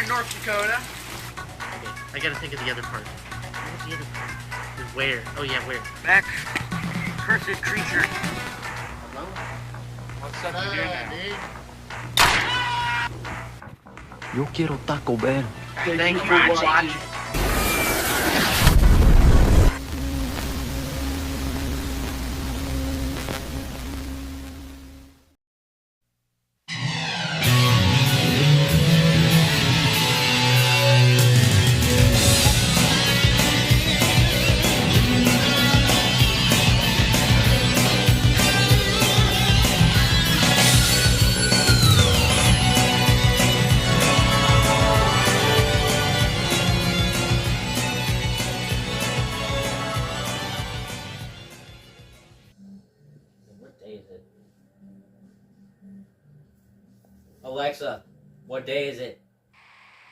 in North Dakota. Okay, I gotta think of the other part. What's the other part? Is where? Oh yeah, where? Back. Cursed creature. Hello? What's up you doing now? Yo quiero Taco Bell. Thank you for watching. What day is it? Alexa, what day is it?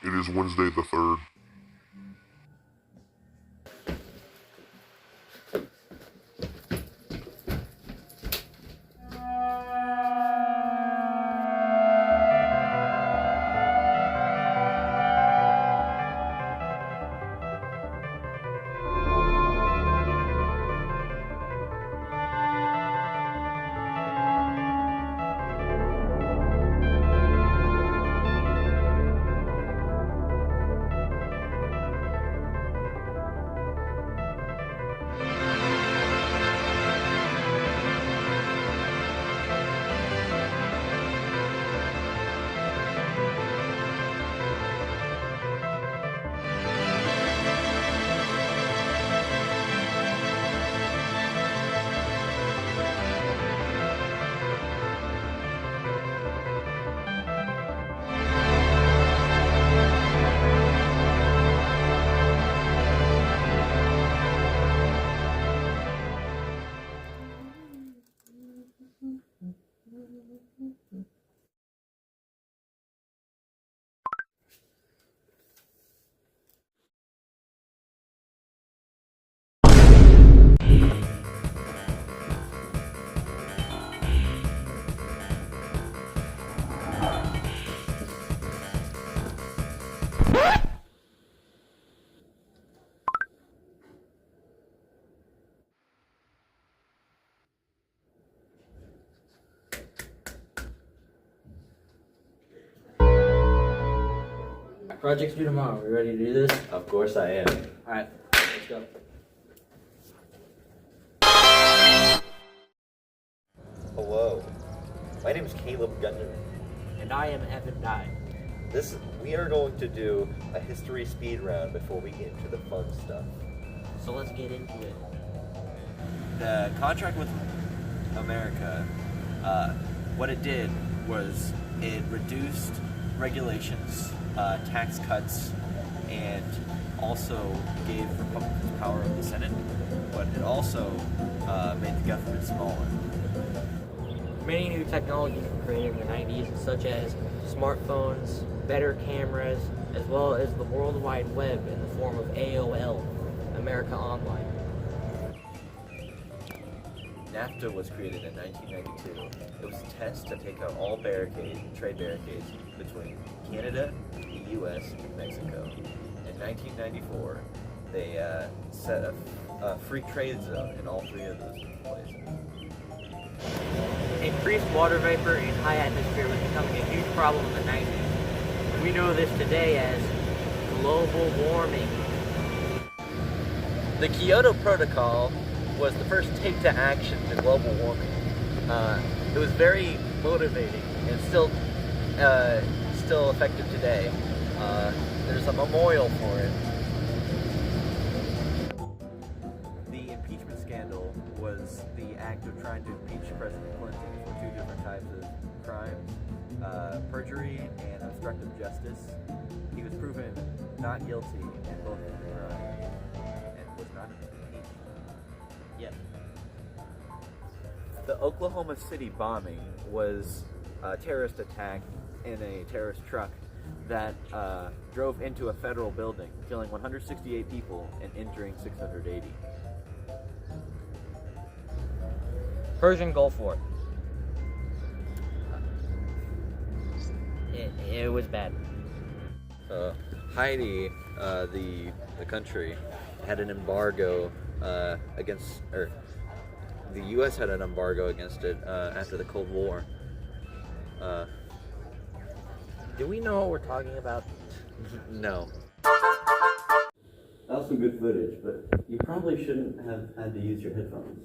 It is Wednesday the 3rd. Project's due tomorrow. We ready to do this? Of course I am. Alright, let's go. Hello. My name is Caleb Gundry. And I am Evan Dye. We are going to do a history speed round before we get into the fun stuff. So let's get into it. The contract with America, what it did was it reduced regulations, tax cuts, and also gave Republicans power of the Senate, but it also made the government smaller. Many new technologies were created in the 90s, such as smartphones, better cameras, as well as the World Wide Web in the form of AOL, America Online. NAFTA was created in 1992. It was a test to take out all trade barricades between Canada, the U.S., and Mexico. In 1994, they set a free trade zone in all three of those places. Increased water vapor in high atmosphere was becoming a huge problem in the 90s. We know this today as global warming. The Kyoto Protocol was the first take to action to global warming. It was very motivating and still effective today. There's a memorial for it. The impeachment scandal was the act of trying to impeach President Clinton for two different types of crimes, perjury and obstructive justice. He was proven not guilty in both of the crimes and was not impeached. Yep. The Oklahoma City bombing was a terrorist attack in a terrorist truck that drove into a federal building, killing 168 people and injuring 680. Persian Gulf War. It was bad. Haiti, the country, had an embargo against, or the U.S. had an embargo against it after the Cold War. Do we know what we're talking about? No. That was some good footage, but you probably shouldn't have had to use your headphones.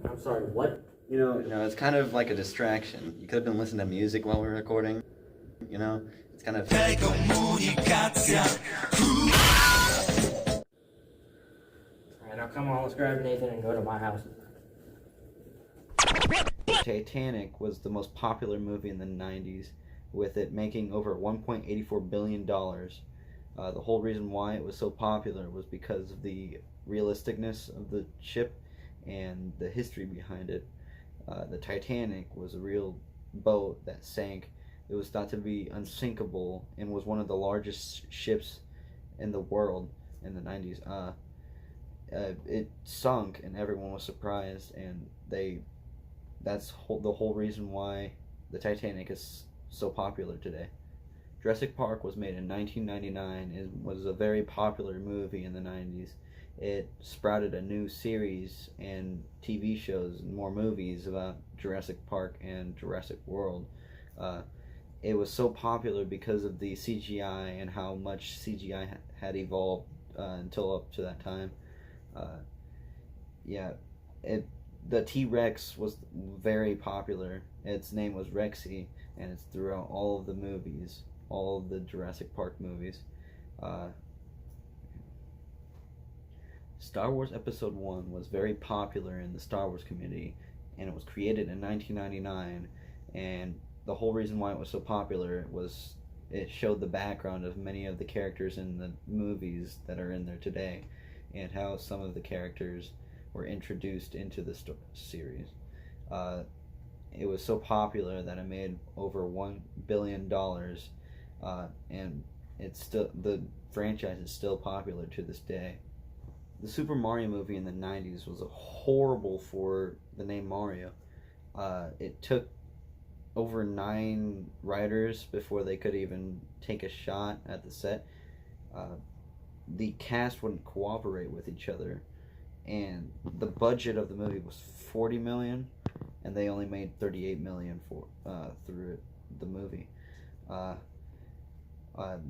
I'm sorry, what? You know, it's kind of like a distraction. You could have been listening to music while we were recording. You know, it's kind of. Alright, now come on, let's grab Nathan and go to my house. Titanic was the most popular movie in the 90s, with it making over $1.84 billion. The whole reason why it was so popular was because of the realisticness of the ship and the history behind it. The Titanic was a real boat that sank. It was thought to be unsinkable and was one of the largest ships in the world in the 90s. It sunk and everyone was surprised, and that's the whole reason why the Titanic is so popular today. Jurassic Park was made in 1999 and was a very popular movie in the 90s. It sprouted a new series and TV shows and more movies about Jurassic Park and Jurassic World. It was so popular because of the CGI and how much CGI had evolved until up to that time. The T-Rex was very popular. Its name was Rexy, and it's throughout all of the movies, all of the Jurassic Park movies. Star Wars Episode 1 was very popular in the Star Wars community, and it was created in 1999, and the whole reason why it was so popular was it showed the background of many of the characters in the movies that are in there today, and how some of the characters were introduced into the series. It was so popular that it made over $1 billion, and the franchise is still popular to this day. The Super Mario movie in the 90s was horrible for the name Mario. It took over 9 writers before they could even take a shot at the set. The cast wouldn't cooperate with each other, and the budget of the movie was $40 million, and they only made $38 million through the movie.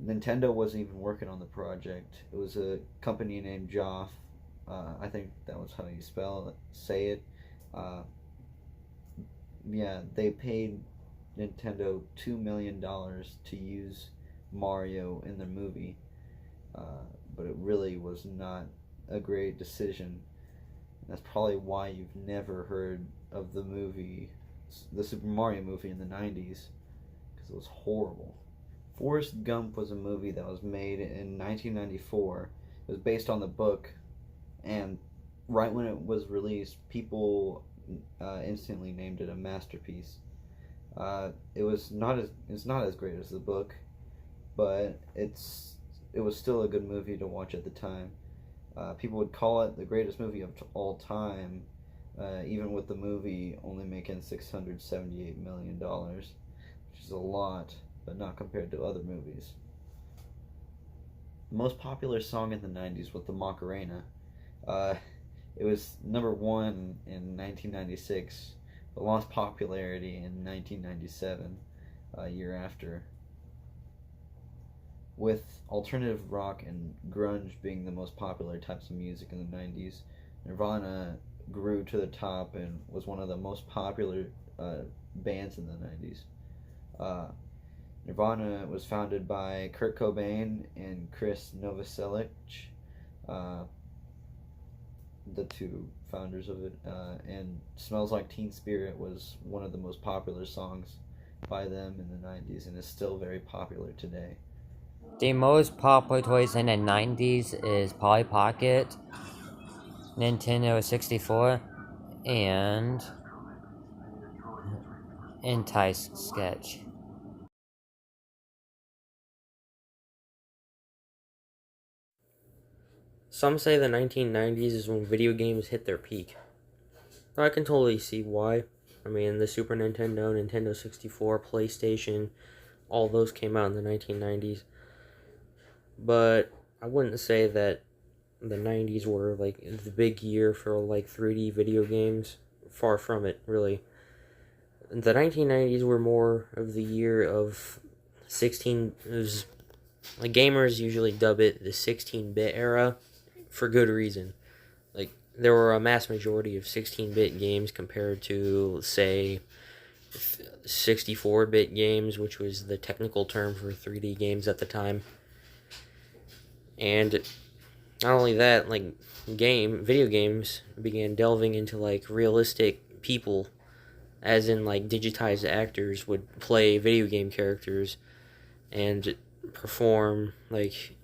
Nintendo wasn't even working on the project. It was a company named Joff. I think that was how you say it. They paid Nintendo $2 million to use Mario in their movie, but it really was not a great decision. That's probably why you've never heard of the Super Mario movie in the 90s, because it was horrible. Forrest Gump was a movie that was made in 1994. It was based on the book, and right when it was released, people instantly named it a masterpiece. It's not as great as the book, but it was still a good movie to watch at the time. People would call it the greatest movie of all time, even with the movie only making $678 million, which is a lot, but not compared to other movies. The most popular song in the 90s was the Macarena. It was number 1 in 1996, but lost popularity in 1997, a year after. With alternative rock and grunge being the most popular types of music in the 90s, Nirvana grew to the top and was one of the most popular bands in the 90s. Nirvana was founded by Kurt Cobain and Chris Novoselic, the two founders of it, and Smells Like Teen Spirit was one of the most popular songs by them in the 90s and is still very popular today. The most popular toys in the 90s is Polly Pocket, Nintendo 64, and Entice Sketch. Some say the 1990s is when video games hit their peak. I can totally see why. I mean, the Super Nintendo, Nintendo 64, PlayStation, all those came out in the 1990s. but I wouldn't say that the 90s were like the big year for like 3D video games. Far from it, really. The 1990s were more of the year of 16. Like gamers usually dub it the 16-bit era for good reason. Like there were a mass majority of 16-bit games compared to, say, 64-bit games, which was the technical term for 3D games at the time. And not only that, like video games began delving into like realistic people, as in like digitized actors would play video game characters and perform, like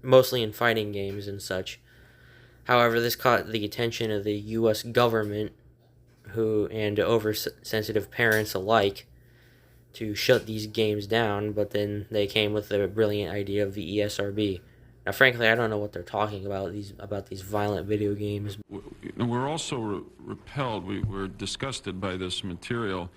mostly in fighting games and such. However, this caught the attention of the U.S. government, and oversensitive parents alike, to shut these games down, but then they came with the brilliant idea of the ESRB. Now, frankly, I don't know what they're talking about, these violent video games. We're also repelled, we're disgusted by this material,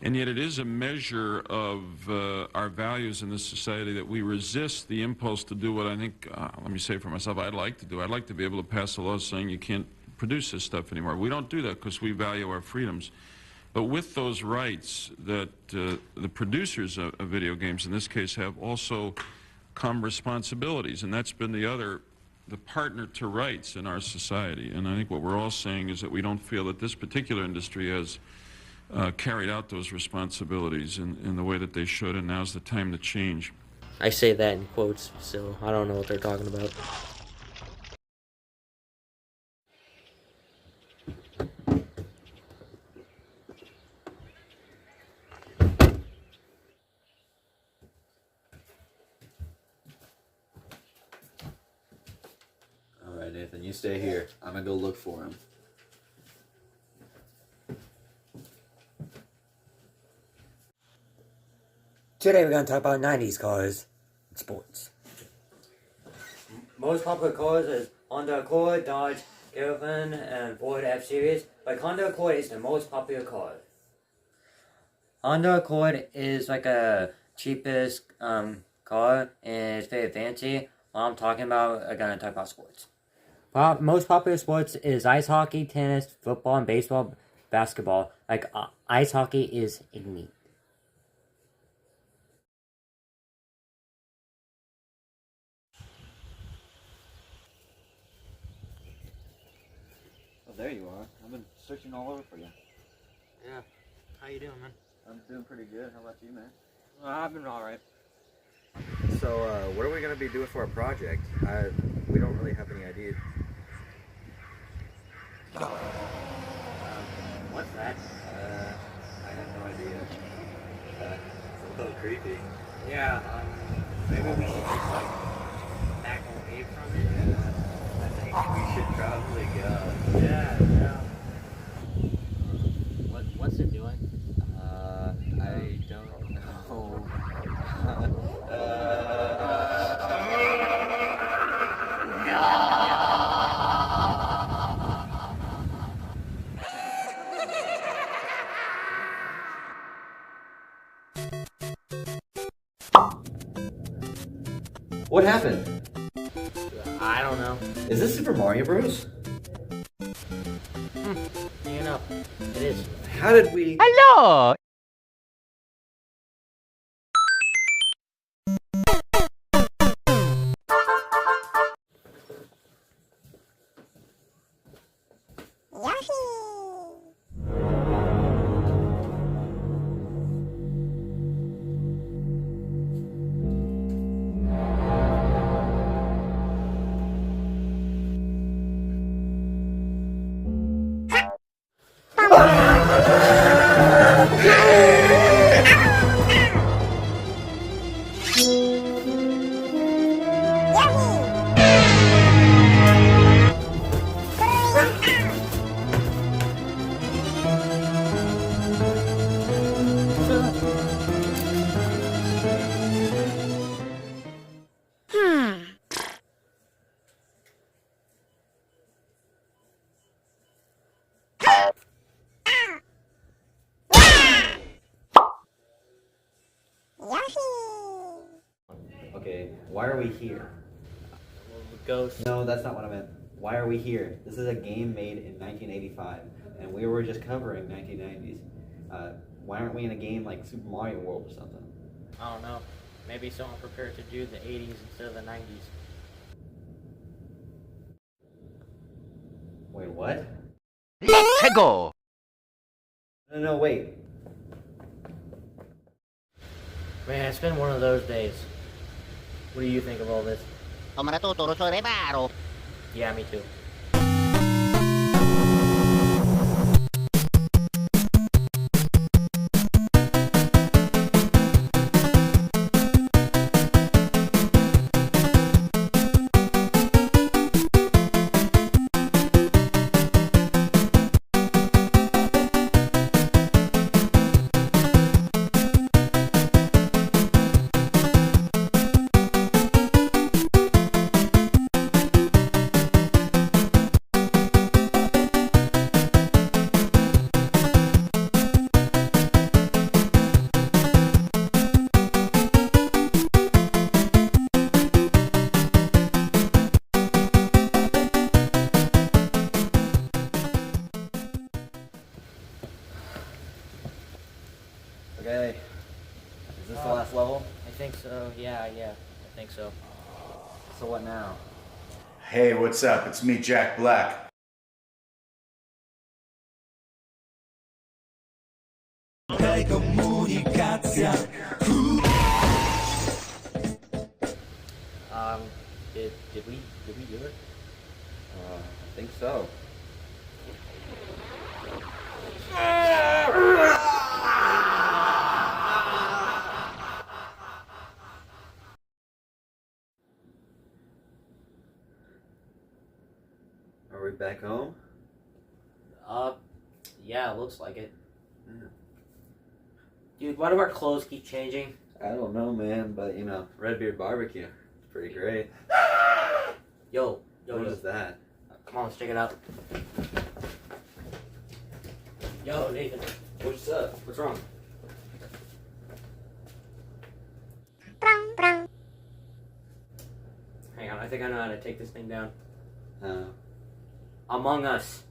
and yet it is a measure of our values in this society that we resist the impulse to do what I think, let me say for myself, I'd like to do. I'd like to be able to pass a law saying you can't produce this stuff anymore. We don't do that because we value our freedoms. But with those rights that the producers of video games in this case have also come responsibilities, and that's been the partner to rights in our society. And I think what we're all saying is that we don't feel that this particular industry has carried out those responsibilities in the way that they should, and now's the time to change. I say that in quotes, so I don't know what they're talking about. Alright, Nathan, you stay here. I'm gonna go look for him. Today we're going to talk about 90s cars and sports. Most popular cars is Honda Accord, Dodge Caravan, and Ford F-Series. Like Honda Accord is the most popular car. Honda Accord is like a cheapest car, and it's very fancy. While I'm talking about, I'm going to talk about sports. Most popular sports is ice hockey, tennis, football, and baseball, basketball. Like ice hockey is elite. Oh, there you are. I've been searching all over for you. Yeah. How you doing, man? I'm doing pretty good. How about you, man? I've been alright. So, what are we going to be doing for our project? We don't really have any ideas. What's that? I have no idea. It's a little creepy. Yeah, maybe we should just like back away from it. I think we should probably go. Yeah. What's it doing? I don't know. What happened? I don't know. Is this Super Mario Bros? You know, it is. How did we... Hello! Okay, why are we here? ghosts. No, that's not what I meant. Why are we here? This is a game made in 1985, and we were just covering 1990s. Why aren't we in a game like Super Mario World or something? I don't know. Maybe someone prepared to do the 80s instead of the 90s. Wait, what? Let's go! No, wait. Man, it's been one of those days. What do you think of all this? Yeah, me too. Okay. Is this the last level? I think so. Yeah, I think so. So what now? Hey, what's up? It's me, Jack Black. Did we do it? I think so. Are we back home? Yeah, it looks like it. Yeah. Dude, why do our clothes keep changing? I don't know, man, but you know, Redbeard Barbecue. It's pretty great. Yo, What is that? come on, let's check it out. Yo, Nathan, What's up? what's wrong? Hang on, I think I know how to take this thing down. Among Us.